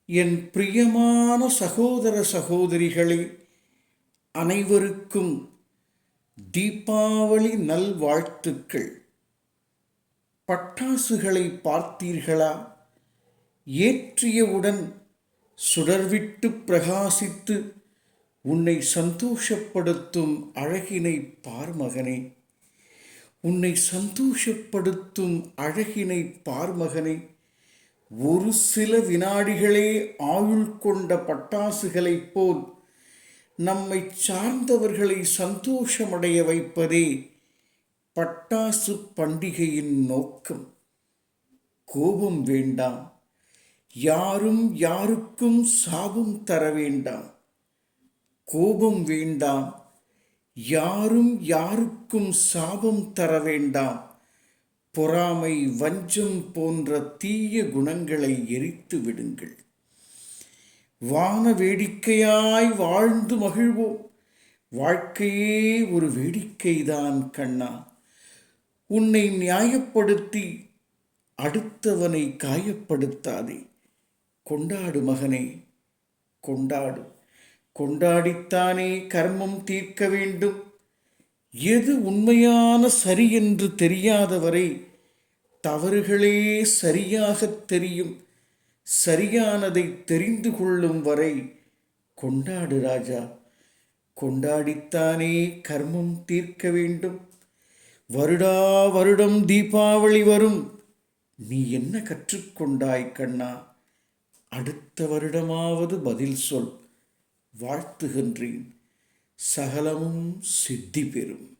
என் பிரியமான சகோதர சகோதரிகளே, அனைவருக்கும் தீபாவளி நல்வாழ்த்துக்கள். பட்டாசுகளை பார்த்தீர்களா? ஏற்றியவுடன் சுடர்விட்டு பிரகாசித்து உன்னை சந்தோஷப்படுத்தும் அழகினை பார்மகனே. உன்னை சந்தோஷப்படுத்தும் அழகினை பார்மகனே. ஒரு சில வினாடிகளே ஆயுள் கொண்ட பட்டாசுகளைப் போல் நம்மை சார்ந்தவர்களை சந்தோஷமடைய வைப்பதே பட்டாசு பண்டிகையின் நோக்கம். கோபம் வேண்டாம், யாரும் யாருக்கும் சாபம் தர வேண்டாம். கோபம் வேண்டாம், யாரும் யாருக்கும் சாபம் தர வேண்டாம். பொறாமை, வஞ்சம் போன்ற தீய குணங்களை எரித்து விடுங்கள். வான வேடிக்கையாய் வாழ்ந்து மகிழ்வோம். வாழ்க்கையே ஒரு வேடிக்கைதான் கண்ணா. உன்னை நியாயப்படுத்தி அடுத்தவனை காயப்படுத்தாதே. கொண்டாடு மகனே, கொண்டாடு. கொண்டாடித்தானே கர்மம் தீர்க்க வேண்டும். எது உண்மையான சரி என்று தெரியாதவரை தவறுகளே சரியாக தெரியும். சரியானதை தெரிந்து கொள்ளும் வரை கொண்டாடு ராஜா. கொண்டாடித்தானே கர்மம் தீர்க்க வேண்டும். வருடா வருடம் தீபாவளி வரும். நீ என்ன கற்றுக்கொண்டாய் கண்ணா? அடுத்த வருடமாவது பதில் சொல். வாழ்த்துகின்றேன். சகலமும் சித்தி பெறும்.